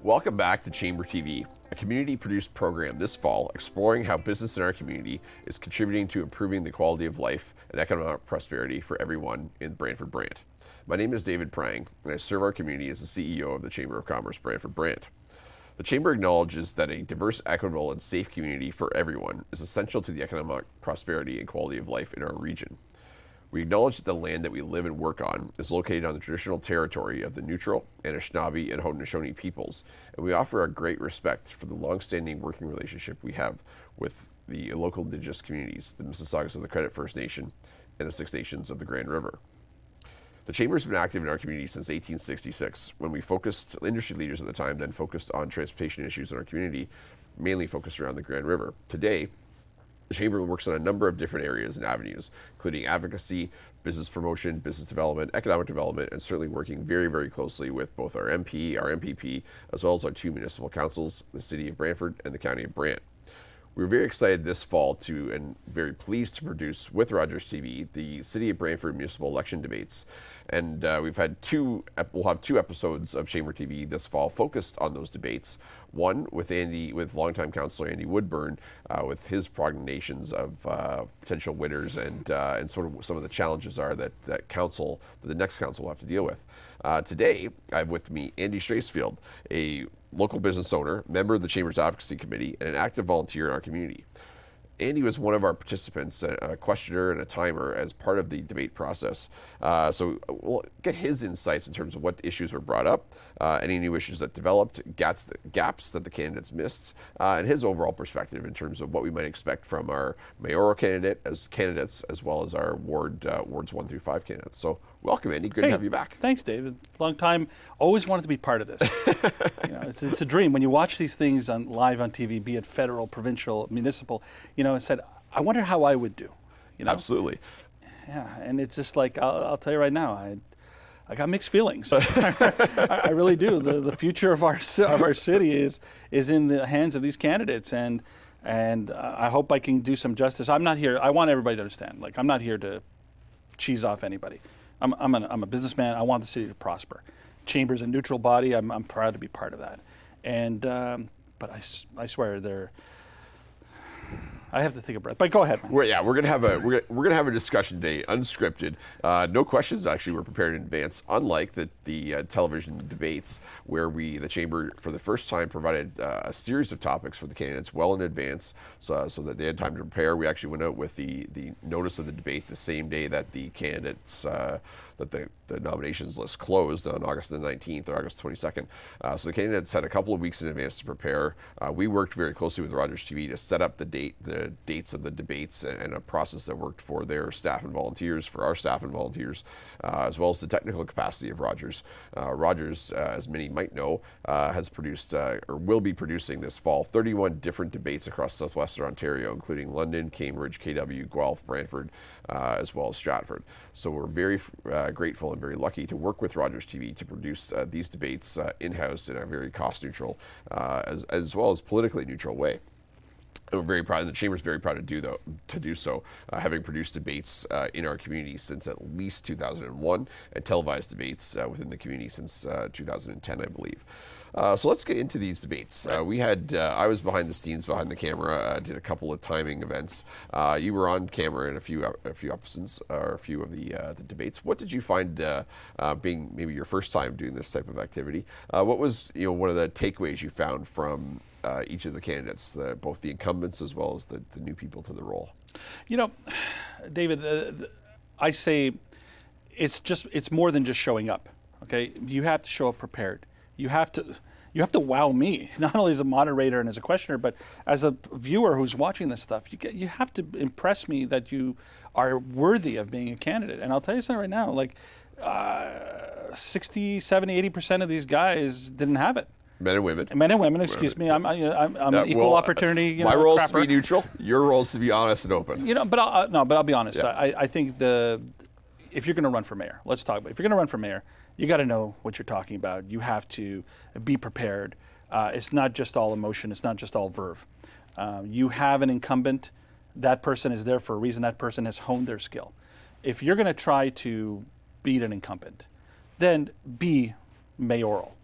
Welcome back to Chamber TV, a community-produced program this fall exploring how business in our community is contributing to improving the quality of life and economic prosperity for everyone in Brantford-Brant. My name is David Prang, and I serve our community as the CEO of the Chamber of Commerce Brantford-Brant. The Chamber acknowledges that a diverse, equitable, and safe community for everyone is essential to the economic prosperity and quality of life in our region. We acknowledge that the land that we live and work on is located on the traditional territory of the Neutral, Anishinaabe, and Haudenosaunee peoples, and we offer our great respect for the long-standing working relationship we have with the local Indigenous communities, the Mississaugas of the Credit First Nation, and the Six Nations of the Grand River. The Chamber has been active in our community since 1866, when industry leaders at the time then focused on transportation issues in our community, mainly focused around the Grand River. Today, the Chamber works on a number of different areas and avenues, including advocacy, business promotion, business development, economic development, and certainly working very, very closely with both our MP, our MPP, as well as our two municipal councils, the City of Brantford and the County of Brant. We were very excited this fall and very pleased to produce with Rogers TV the City of Brantford Municipal Election debates. And we'll have two episodes of Chamber TV this fall focused on those debates. One with longtime councillor Andy Woodburn, with his prognostications of potential winners and sort of some of the challenges are that the next council will have to deal with. Today, I have with me Andy Straisfeld, a local business owner, member of the Chamber's Advocacy Committee, and an active volunteer in our community. Andy was one of our participants, a questioner and a timer as part of the debate process. So we'll get his insights in terms of what issues were brought up, any new issues that developed, gaps that the candidates missed, and his overall perspective in terms of what we might expect from our mayoral candidates as well as our wards 1 through 5 candidates. So welcome, Andy. Good to have you back. Thanks, David. Long time. Always wanted to be part of this. It's a dream when you watch these things live on TV, be it federal, provincial, municipal. I said, I wonder how I would do. Absolutely. Yeah, and it's just like I'll tell you right now, I got mixed feelings. I really do. The future of our city is in the hands of these candidates, and I hope I can do some justice. I'm not here. I want everybody to understand. I'm not here to cheese off anybody. I'm a businessman. I want the city to prosper. Chamber's a neutral body. I'm proud to be part of that. And but I swear I have to take a breath. But go ahead, man. We're gonna have a discussion today, unscripted. No questions actually were prepared in advance. Unlike the television debates, where the Chamber for the first time provided a series of topics for the candidates well in advance, so that they had time to prepare. We actually went out with the notice of the debate the same day that the candidates that the nominations list closed on August the 19th or August 22nd. So the candidates had a couple of weeks in advance to prepare. We worked very closely with Rogers TV to set up the dates of the debates and a process that worked for their staff and volunteers, for our staff and volunteers, as well as the technical capacity of Rogers. Rogers, as many might know, has produced or will be producing this fall 31 different debates across southwestern Ontario, including London, Cambridge, KW, Guelph, Brantford, as well as Stratford. So we're very grateful and very lucky to work with Rogers TV to produce these debates in-house in a very cost-neutral as well as politically neutral way. And we're very proud, and the Chamber's very proud to do so, having produced debates in our community since at least 2001, and televised debates within the community since 2010, I believe. So let's get into these debates. I was behind the scenes, behind the camera, did a couple of timing events. You were on camera in a few episodes, or a few of the debates. What did you find being maybe your first time doing this type of activity? What was one of the takeaways you found from each of the candidates, both the incumbents as well as the new people to the role? David, I say it's more than just showing up. Okay, you have to show up prepared. You have to wow me, not only as a moderator and as a questioner, but as a viewer who's watching this stuff. You have to impress me that you are worthy of being a candidate. And I'll tell you something right now, 60, 70, 80% of these guys didn't have it. Men and women. Excuse me. I'm an equal opportunity. My role is to be neutral. Your role is to be honest and open. But I'll be honest. Yeah. I think if you're going to run for mayor, let's talk about it. If you're going to run for mayor, you got to know what you're talking about. You have to be prepared. It's not just all emotion. It's not just all verve. You have an incumbent. That person is there for a reason. That person has honed their skill. If you're going to try to beat an incumbent, then be mayoral.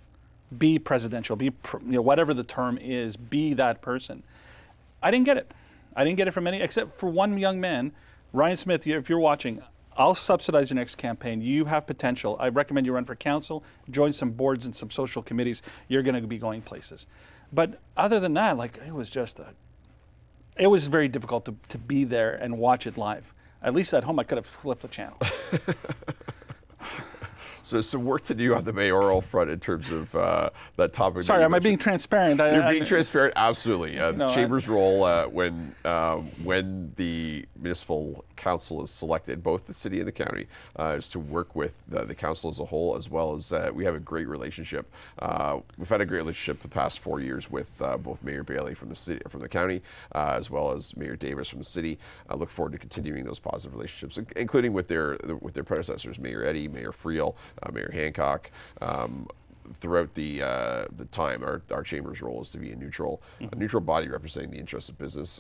be presidential, whatever the term is, be that person. I didn't get it. I didn't get it from any, except for one young man, Ryan Smith. If you're watching, I'll subsidize your next campaign. You have potential. I recommend you run for council, join some boards and some social committees. You're going to be going places. But other than that, like, it was very difficult to be there and watch it live. At least at home, I could have flipped the channel. So some work to do on the mayoral front in terms of that topic. Sorry, am I being transparent? You're being transparent, absolutely. The Chamber's role when the municipal council is selected, both the city and the county, is to work with the council as a whole, as well as we have a great relationship. We've had a great relationship the past 4 years with both Mayor Bailey from the county, as well as Mayor Davis from the city. I look forward to continuing those positive relationships, including with their predecessors, Mayor Eddy, Mayor Friel, Mayor Hancock. Throughout the time, our chamber's role is to be a neutral body representing the interests of business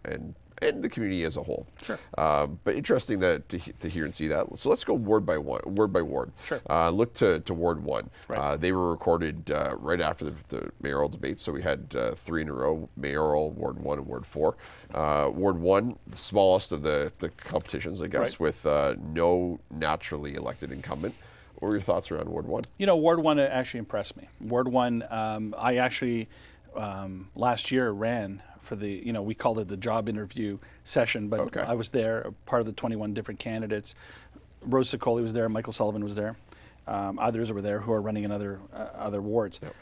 and the community as a whole. Sure. But interesting to hear and see that. So let's go ward by ward. Sure. Look to Ward 1. Right. They were recorded right after the mayoral debate, so we had 3 in a row: mayoral, Ward 1, and Ward 4. Ward 1, the smallest of the competitions, I guess, Right. with no naturally elected incumbent. What were your thoughts around Ward 1? Ward 1 actually impressed me. Ward 1, I actually last year ran for we called it the job interview session, but Okay. I was there, part of the 21 different candidates. Rose Sicoli was there, Michael Sullivan was there. Others were there who are running in other wards. Yep.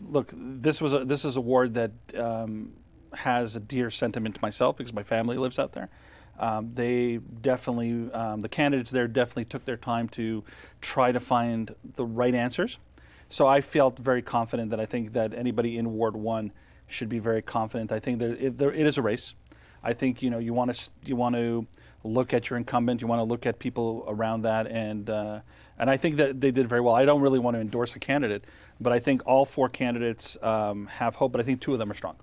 Look, this is a ward that has a dear sentiment to myself because my family lives out there. They definitely, the candidates there definitely took their time to try to find the right answers. So I felt very confident that I think that anybody in Ward 1 should be very confident. I think it is a race. I think you want to look at your incumbent, you want to look at people around that, and I think that they did very well. I don't really want to endorse a candidate, but I think all 4 candidates have hope. But I think 2 of them are strong.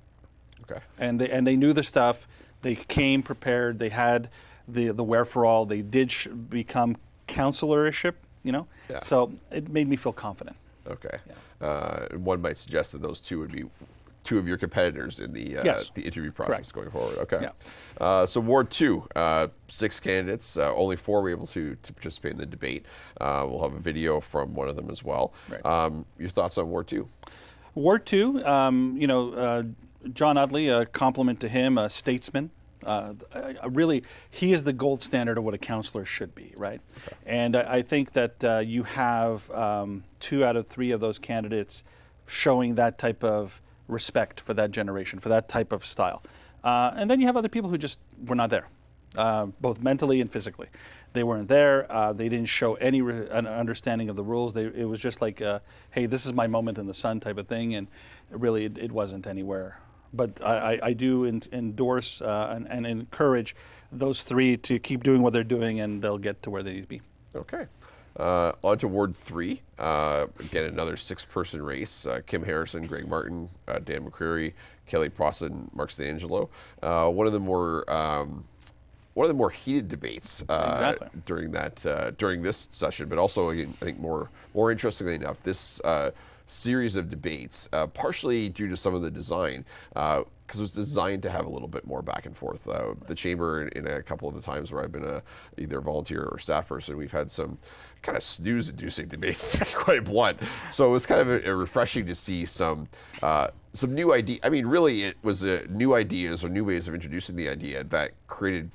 Okay. And they knew the stuff. They came prepared. They had the wherefore. They did become councilorship, Yeah. So it made me feel confident. Okay. Yeah. One might suggest that those 2 would be 2 of your competitors in the Yes. the interview process Correct. going forward. Okay. Yeah. So Ward 2, 6 candidates, only 4 were able to participate in the debate. We'll have a video from one of them as well. Right. Your thoughts on Ward 2? Ward 2, John Udley, a compliment to him, a statesman. Really, he is the gold standard of what a councillor should be, right? Okay. And I think that you have 2 out of 3 of those candidates showing that type of respect for that generation, for that type of style. And then you have other people who just were not there, both mentally and physically. They weren't there. They didn't show any an understanding of the rules. It was just like, hey, this is my moment in the sun type of thing, and really it wasn't anywhere. But I do endorse and encourage those 3 to keep doing what they're doing, and they'll get to where they need to be. Okay. On to Ward 3. Again, another 6-person race. Kim Harrison, Greg Martin, Dan McCreary, Kelly Prosson, Mark Stangelo. One of the more heated debates Exactly. during this session, but also I think more interestingly enough, this series of debates, partially due to some of the design, because it was designed to have a little bit more back and forth. The chamber, in a couple of the times where I've been either a volunteer or staff person, we've had some kind of snooze-inducing debates, to be quite blunt. So it was kind of a refreshing to see some new idea. I mean, really, it was new ideas or new ways of introducing the idea that created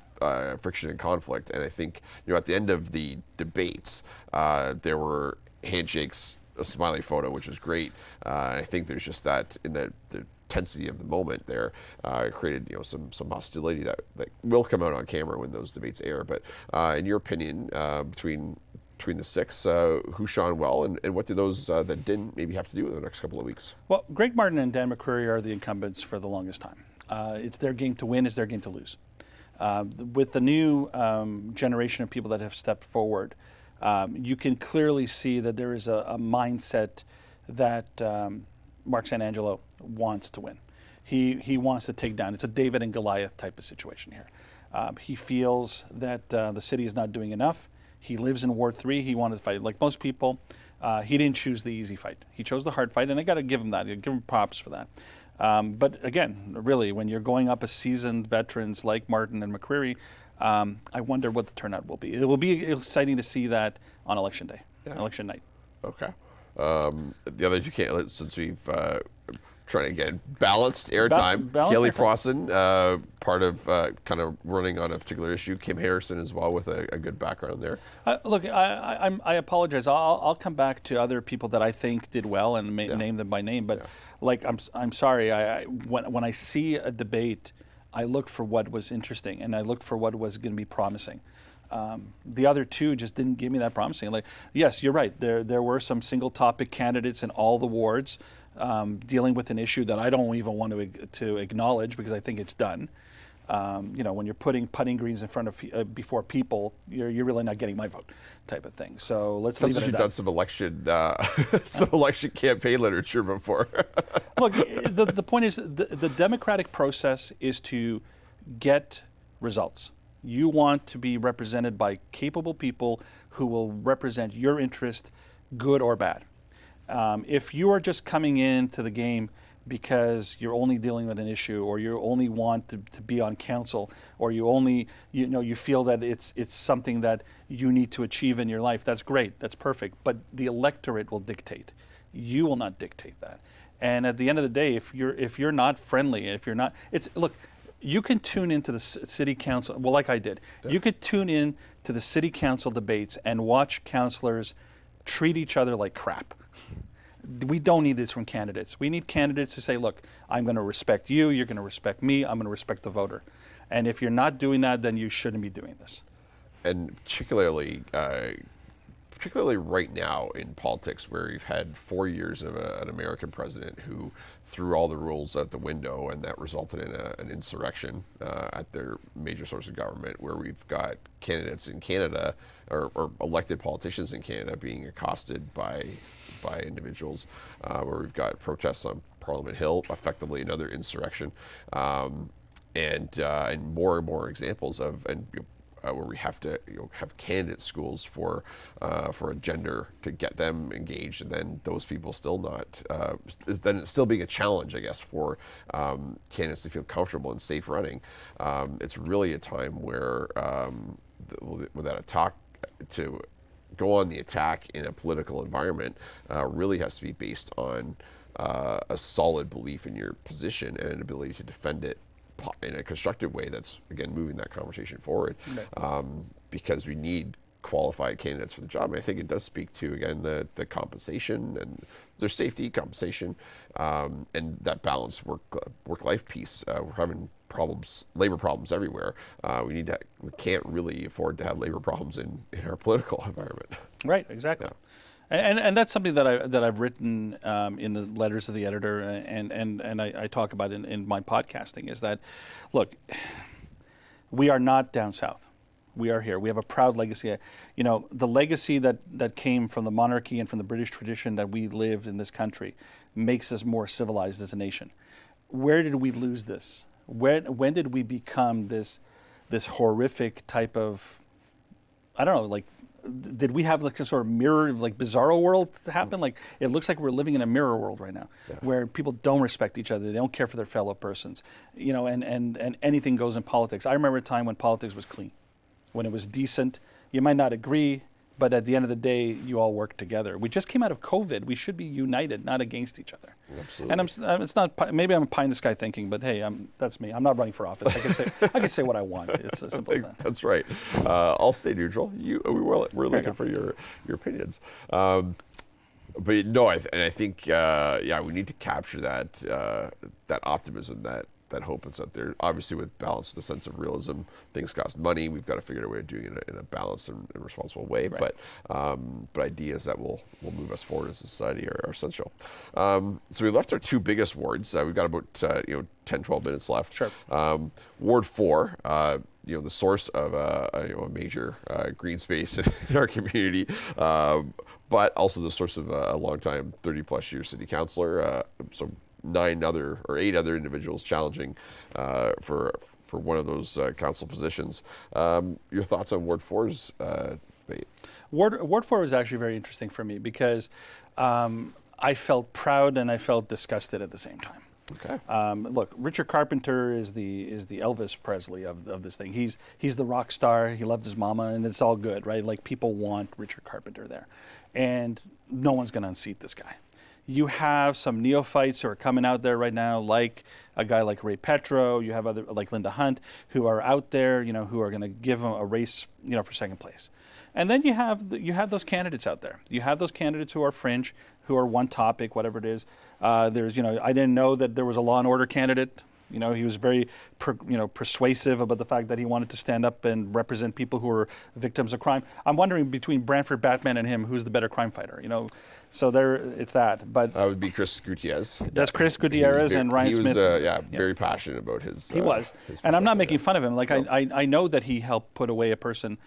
friction and conflict. And I think at the end of the debates, there were handshakes, a smiley photo, which is great. I think there's just that in the tensity of the moment there created some hostility that will come out on camera when those debates air. But in your opinion, between the 6, who shone well, and what do those that didn't maybe have to do in the next couple of weeks? Well, Greg Martin and Dan McCreary are the incumbents for the longest time. It's their game to win, it's their game to lose. With the new generation of people that have stepped forward, you can clearly see that there is a mindset that Mark Santangelo wants to win. He wants to take down. It's a David and Goliath type of situation here. He feels that the city is not doing enough. He lives in Ward 3. He wanted to fight. Like most people, He didn't choose the easy fight. He chose the hard fight, and I got to give him that. I give him props for that. But again, really, when you're going up as seasoned veterans like Martin and McCreary, I wonder what the turnout will be. It will be exciting to see that on election day, election night. Okay. The other two candidates, since we've trying to get balanced airtime, Kelly Prosson, part of kind of running on a particular issue. Kim Harrison as well, with a good background there. Look, I apologize. I'll come back to other people that I think did well and name them by name. But like, I'm sorry. When I see a debate, I look for what was interesting and I look for what was going to be promising. The other two just didn't give me that promising. Like, yes, you're right. There were some single topic candidates in all the wards dealing with an issue that I don't even want to acknowledge because I think it's done. When you're putting putting greens in front of before people, you're really not getting my vote, type of thing. So let's leave it at that. You've done some election campaign literature before. Look, the point is the democratic process is to get results. You want to be represented by capable people who will represent your interest, good or bad. If you are just coming into the game because you're only dealing with an issue, or you only want to be on council, or you feel that it's something that you need to achieve in your life, that's great, that's perfect. But the electorate will dictate. You will not dictate that. And at the end of the day, if you're not friendly, if you're not, look. You can tune into the city council, well, like I did. Yeah. You could tune in to the city council debates and watch councillors treat each other like crap. We don't need this from candidates. We need candidates to say, look, I'm going to respect you, you're going to respect me, I'm going to respect the voter. And if you're not doing that, then you shouldn't be doing this. And particularly right now in politics, where you've had 4 years of an American president who threw all the rules out the window, and that resulted in an insurrection at their major source of government, where we've got candidates in Canada or elected politicians in Canada being accosted by individuals, where we've got protests on Parliament Hill, effectively another insurrection, and more and more examples of where we have to have candidate schools for a gender to get them engaged, and then those people still not. Then it's still being a challenge, I guess, for candidates to feel comfortable and safe running. It's really a time where without a talk to go on the attack in a political environment really has to be based on a solid belief in your position and an ability to defend it in a constructive way that's, again, moving that conversation forward, because we need qualified candidates for the job. And I think it does speak to, again, the compensation and their safety, compensation, and that balanced work-life piece. We're having labor problems everywhere. We can't really afford to have labor problems in our political environment. Right, exactly. Yeah. And that's something that I've written in the letters of the editor, and I talk about in my podcasting, is that, look, we are not down south. We are here. We have a proud legacy. The legacy that came from the monarchy and from the British tradition that we lived in this country makes us more civilized as a nation. Where did we lose this? When did we become this horrific type of, I don't know, like, did we have like a sort of mirror, like bizarro world to happen? Like, it looks like we're living in a mirror world right now, where people don't respect each other. They don't care for their fellow persons, and anything goes in politics. I remember a time when politics was clean, when it was decent. You might not agree, but at the end of the day, you all work together. We just came out of COVID. We should be united, not against each other. Absolutely. And it's not. Maybe I'm pie in the sky thinking, but hey, that's me. I'm not running for office. I can say what I want. It's as simple as that. That's right. I'll stay neutral. We're looking for your opinions. But no, I think we need to capture that optimism, that hope that's out there. Obviously, with balance, with a sense of realism. Things cost money. We've got to figure out a way of doing it in a balanced and responsible way. Right. But ideas that will move us forward as a society are essential. So we left our two biggest wards. We've got about 10, 12 minutes left. Sure. Ward 4. The source of a major green space in our community, but also the source of a long-time 30-plus year city councilor. So 8 other individuals challenging for one of those council positions. Your thoughts on Ward 4's debate? Ward 4 was actually very interesting for me because I felt proud and I felt disgusted at the same time. Okay. Look, Richard Carpenter is the Elvis Presley of this thing. He's the rock star. He loved his mama, and it's all good, right? Like, people want Richard Carpenter there, and no one's going to unseat this guy. You have some neophytes who are coming out there right now, like a guy like Ray Petro. You have other like Linda Hunt, who are out there, who are going to give him a race, for second place. And then you have those candidates out there. You have those candidates who are fringe, who are one topic, whatever it is. There's, I didn't know that there was a law and order candidate. He was very, persuasive about the fact that he wanted to stand up and represent people who are victims of crime. I'm wondering between Brantford-Brant and him, who's the better crime fighter? So there, it's that. But that would be Chris Gutierrez. That's Chris Gutierrez and Ryan Smith. He was, very passionate about his. He was, and I'm not making fun of him. Like, I know that he helped put away a person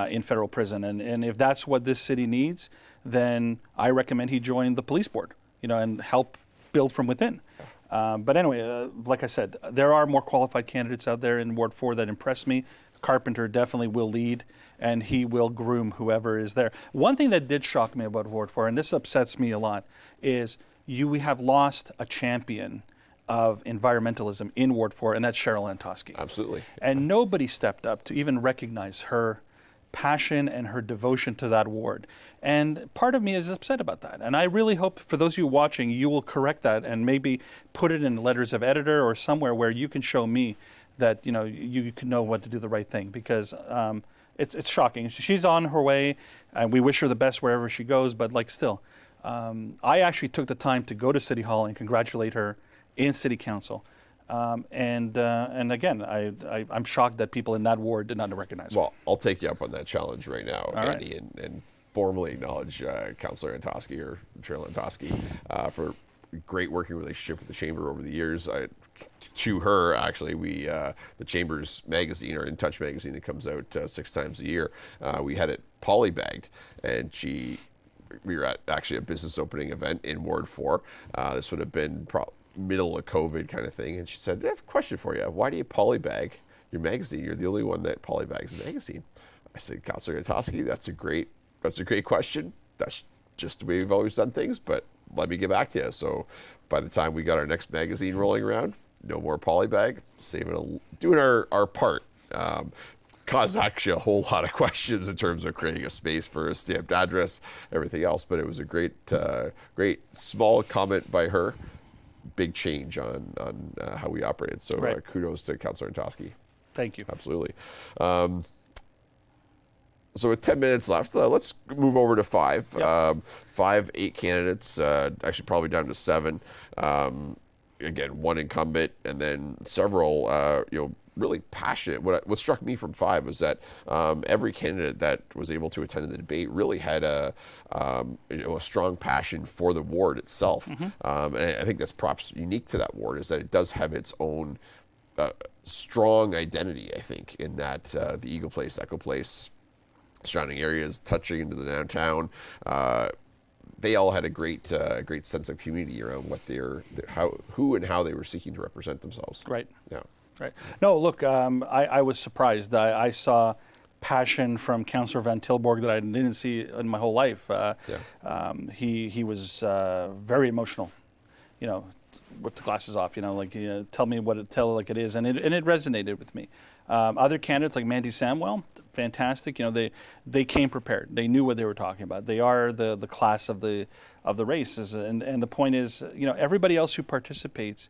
in federal prison, and if that's what this city needs, then I recommend he join the police board, and help build from within. But anyway, like I said, there are more qualified candidates out there in Ward 4 that impress me. Carpenter definitely will lead, and he will groom whoever is there. One thing that did shock me about Ward 4, and this upsets me a lot, is we have lost a champion of environmentalism in Ward 4, and that's Cheryl Antosky. Absolutely. And nobody stepped up to even recognize her passion and her devotion to that ward. And part of me is upset about that. And I really hope, for those of you watching, you will correct that and maybe put it in letters of editor or somewhere where you can show me that you can know what to do the right thing, because it's shocking. She's on her way, and we wish her the best wherever she goes. But still, I actually took the time to go to City Hall and congratulate her in City Council. And again, I'm shocked that people in that ward did not recognize her. Well, I'll take you up on that challenge right now, All Andy, right. and formally acknowledge Councillor Antosky, or Cheryl Antosky, for a great working relationship with the Chamber over the years. To her, actually, the Chamber's magazine, or In Touch magazine, that comes out 6 times a year, we had it polybagged, and we were at actually a business opening event in Ward 4. This would have been middle of COVID kind of thing, and she said, I have a question for you. Why do you polybag your magazine? You're the only one that polybags a magazine. I said, Councillor Antosky, that's a great question. That's just the way we've always done things, but let me get back to you. So by the time we got our next magazine rolling around, no more polybag, doing our part. Caused actually a whole lot of questions in terms of creating a space for a stamped address, everything else, but it was a great small comment by her. Big change on how we operated. So right. Kudos to Councillor Antosky. Thank you. Absolutely. So with 10 minutes left, let's move over to 5. Yep. 8 candidates, actually probably down to 7. Again, one incumbent, and then several, really passionate. What struck me from 5 was that every candidate that was able to attend the debate really had a strong passion for the ward itself. Mm-hmm. And I think that's perhaps unique to that ward, is that it does have its own strong identity, I think, in that the Eagle Place, Echo Place, surrounding areas, touching into the downtown, they all had a great sense of community around what who and how they were seeking to represent themselves. Right. Yeah. Right. No, look, I was surprised. I saw passion from Councillor Van Tilborg that I didn't see in my whole life. He was very emotional, with the glasses off, tell me tell it like it is, and it resonated with me. Other candidates like Mandy Samwell, fantastic. They came prepared. They knew what they were talking about. They are the class of the races, and the point is, everybody else who participates.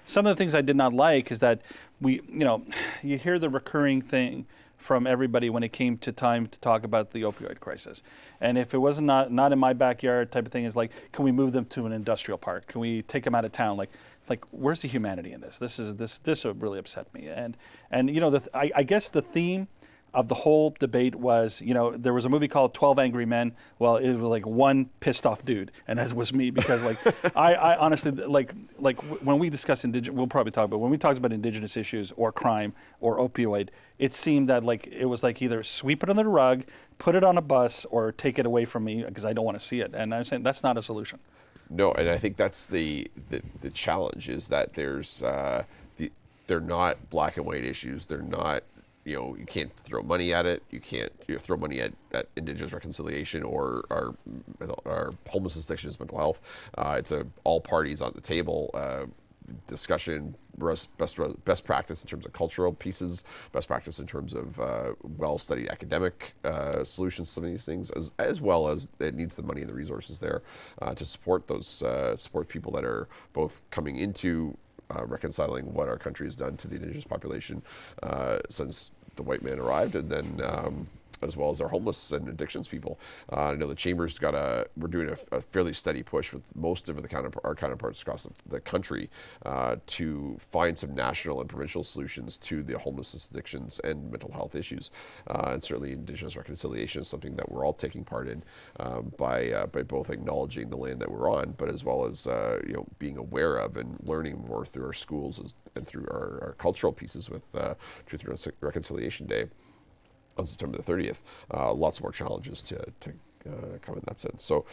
Some of the things I did not like is that you hear the recurring thing from everybody when it came to time to talk about the opioid crisis. And if it was not in my backyard type of thing, is like, can we move them to an industrial park? Can we take them out of town? Like where's the humanity in this? This really upset me. And I guess the theme of the whole debate was, there was a movie called 12 Angry Men. Well, it was like one pissed off dude, and that was me, because I honestly, when we discuss we'll probably talk about, when we talked about Indigenous issues or crime or opioid, it seemed that it was either sweep it under the rug, put it on a bus, or take it away from me because I don't want to see it. And I'm saying that's not a solution. No, and I think that's the challenge, is that there's they're not black and white issues. They're not you can't throw money at it. You can't throw money at Indigenous reconciliation or our homelessness addictions, mental health. It's all parties on the table. Discussion, best practice in terms of cultural pieces, best practice in terms of well-studied academic solutions to some of these things, as well as it needs the money and the resources there to support support people that are both coming into reconciling what our country has done to the Indigenous population since the white man arrived, and then as well as our homeless and addictions people. I know the Chamber's we're doing a fairly steady push with most of our counterparts across the country to find some national and provincial solutions to the homelessness, addictions, and mental health issues. And certainly Indigenous reconciliation is something that we're all taking part in by both acknowledging the land that we're on, but as well as being aware of and learning more through our schools and through our cultural pieces with Truth and Reconciliation Day on September the 30th. Lots more challenges to come in that sense. So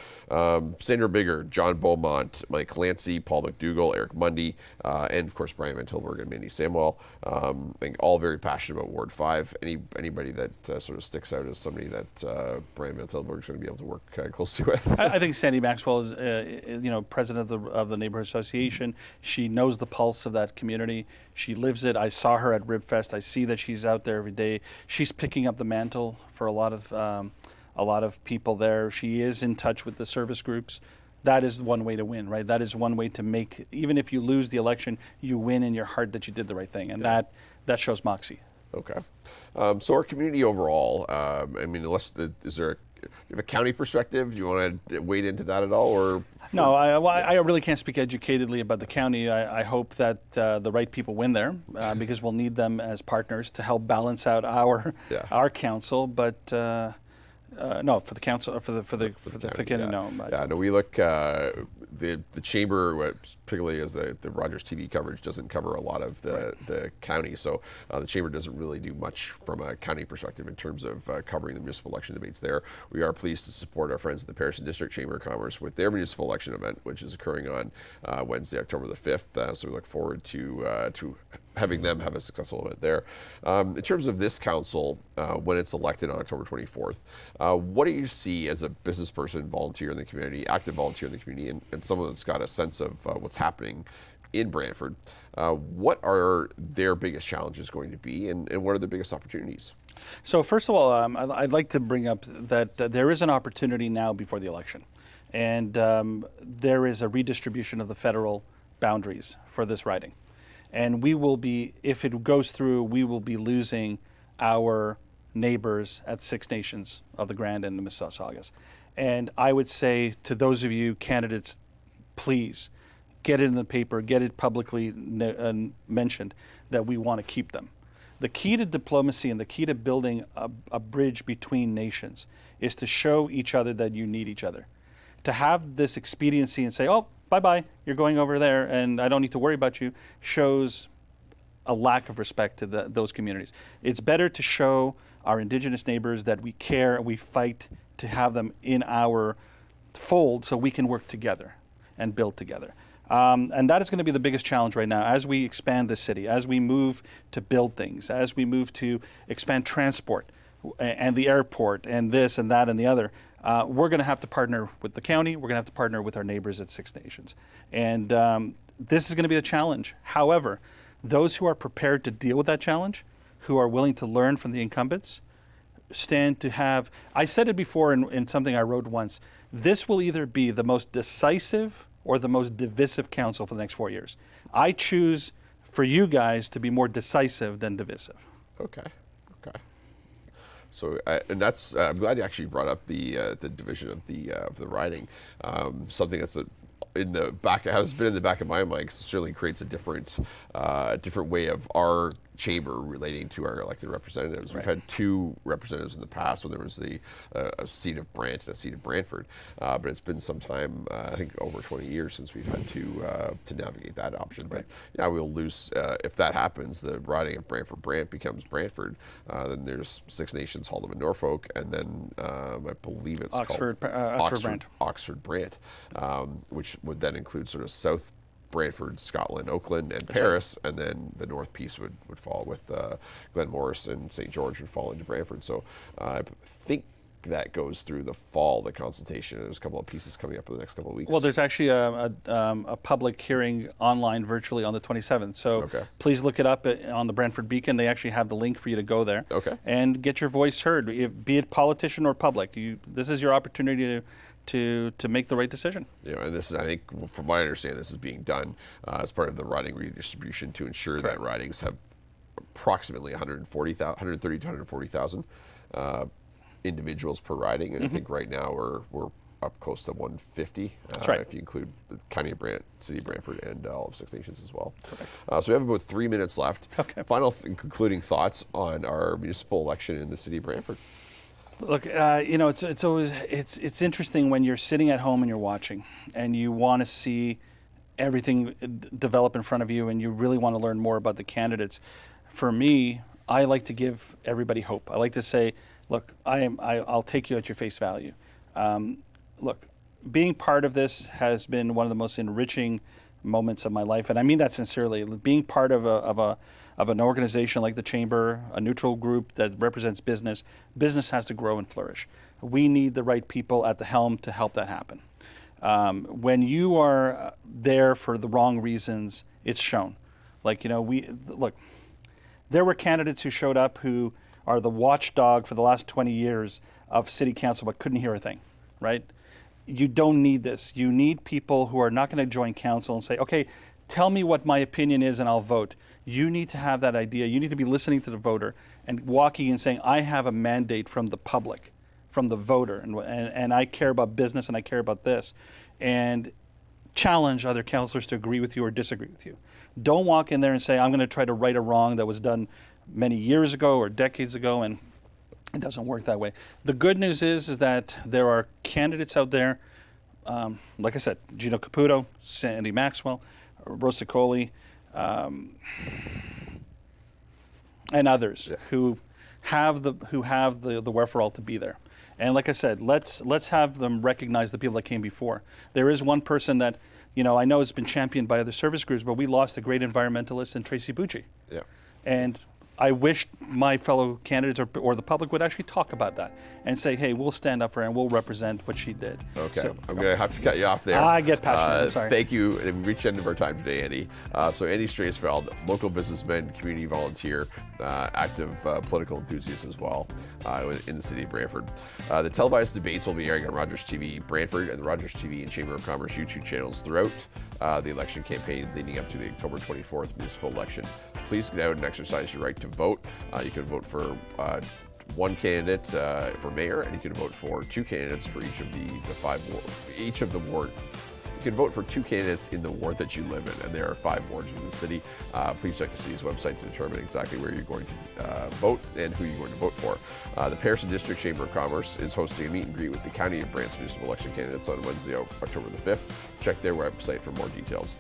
Sandra Bigger, John Beaumont, Mike Lancy, Paul McDougall, Eric Mundy, and of course Brian Van Tilburg and Mandy Samwell. I think all very passionate about Ward 5. Anybody that sort of sticks out as somebody that Brian Van Tilburg is going to be able to work closely with. I think Sandy Maxwell is, president of the neighborhood association. She knows the pulse of that community. She lives it. I saw her at Ribfest. I see that she's out there every day. She's picking up the mantle for a lot of people there. She is in touch with the service groups. That is one way to win, right? That is one way to make, even if you lose the election, you win in your heart that you did the right thing, and that shows moxie. Okay. So our community overall, is there you have a county perspective? Do you want to wade into that at all, or? No, I really can't speak educatedly about the county. I hope that the right people win there because we'll need them as partners to help balance out our council. But no, for the council, for the county, no. Yeah, no. We look the chamber, particularly as the Rogers TV coverage doesn't cover a lot of the county, so the chamber doesn't really do much from a county perspective in terms of covering the municipal election debates there. We are pleased to support our friends at the Paris and District Chamber of Commerce with their municipal election event, which is occurring on Wednesday, October the 5th. So we look forward to having them have a successful event there. In terms of this council, when it's elected on October 24th, what do you see as a business person, volunteer in the community, active volunteer in the community, and someone that's got a sense of what's happening in Brantford? What are their biggest challenges going to be, and what are the biggest opportunities? So first of all, I'd like to bring up that there is an opportunity now before the election, and there is a redistribution of the federal boundaries for this riding. And we will be, if it goes through, we will be losing our neighbors at Six Nations of the Grand and the Mississaugas. And I would say to those of you candidates, please get it in the paper, get it publicly mentioned that we want to keep them. The key to diplomacy and the key to building a bridge between nations is to show each other that you need each other. To have this expediency and say, oh, bye-bye, you're going over there and I don't need to worry about you, shows a lack of respect to those communities. It's better to show our Indigenous neighbors that we care and we fight to have them in our fold so we can work together and build together. And that is going to be the biggest challenge right now as we expand the city, as we move to build things, as we move to expand transport and the airport and this and that and the other. We're going to have to partner with the county. We're going to have to partner with our neighbors at Six Nations. And this is going to be a challenge. However, those who are prepared to deal with that challenge, who are willing to learn from the incumbents, stand to have, I said it before in something I wrote once, this will either be the most decisive or the most divisive council for the next 4 years. I choose for you guys to be more decisive than divisive. Okay. So, and that's I'm glad you actually brought up the division of the riding. Something that's in the back has been in the back of my mind, 'cause it certainly creates a different way of our chamber relating to our elected representatives. Right. We've had two representatives in the past when there was a seat of Brant and a seat of Brantford, but it's been some time, I think over 20 years since we've had to navigate that option. Right. But yeah, we'll lose if that happens. The riding of Brantford-Brant becomes Brantford. Then there's Six Nations, Hallam and Norfolk, and then I believe it's Oxford, called Brant. Oxford-Brant, which would then include sort of south Brantford, Scotland, Oakland, and Paris, and then the north piece would fall with Glenmorris and St. George would fall into Brantford. So I think that goes through the fall, the consultation. There's a couple of pieces coming up in the next couple of weeks. Well, there's actually a public hearing online virtually on the 27th. So please look it up on the Brantford Beacon. They actually have the link for you to go there and get your voice heard, be it politician or public. This is your opportunity to make the right decision. And this is, I think, from what I understand, this is being done as part of the riding redistribution to ensure that ridings have approximately 130 to 140,000 individuals per riding, and I think right now we're up close to 150 if you include the County of Brant, City of Brantford, and all of Six Nations as well. So we have about 3 minutes left. Final concluding thoughts on our municipal election in the City of Brantford. Look, it's always it's interesting when you're sitting at home and you're watching, and you want to see everything develop in front of you, and you really want to learn more about the candidates. For me, I like to give everybody hope. I like to say, look, I'll take you at your face value. Look, being part of this has been one of the most enriching moments of my life, and I mean that sincerely. Being part of an organization like the Chamber, a neutral group that represents business has to grow and flourish. We need the right people at the helm to help that happen. When you are there for the wrong reasons, it's shown. There were candidates who showed up who are the watchdog for the last 20 years of city council but couldn't hear a thing, right? You don't need this. You need people who are not going to join council and say, okay, tell me what my opinion is and I'll vote. You need to have that idea. You need to be listening to the voter and walking and saying, I have a mandate from the public, from the voter, and I care about business and I care about this. And challenge other councillors to agree with you or disagree with you. Don't walk in there and say, I'm going to try to right a wrong that was done many years ago or decades ago, and it doesn't work that way. The good news is that there are candidates out there, like I said, Gino Caputo, Sandy Maxwell, Rosa Coley, and others who have the wherewithal to be there. And like I said, let's have them recognize the people that came before. There is one person that, I know has been championed by other service groups, but we lost a great environmentalist in Tracy Bucci. And I wish my fellow candidates or the public would actually talk about that and say, hey, we'll stand up for her and we'll represent what she did. Okay, so, I'm going to have to cut you off there. I get passionate, I'm sorry. Thank you. We reached the end of our time today, Andy. So Andy Straisfeld, local businessman, community volunteer, active political enthusiast as well in the City of Brantford. The televised debates will be airing on Rogers TV Brantford and the Rogers TV and Chamber of Commerce YouTube channels throughout the election campaign leading up to the October 24th municipal election. Please get out and exercise your right to vote. You can vote for one candidate for mayor, and you can vote for two candidates for each of the ward. You can vote for two candidates in the ward that you live in, and there are 5 wards in the city. Please check the city's website to determine exactly where you're going to vote and who you're going to vote for. The Paris District Chamber of Commerce is hosting a meet and greet with the County of Brant's municipal election candidates on Wednesday, October the 5th. Check their website for more details.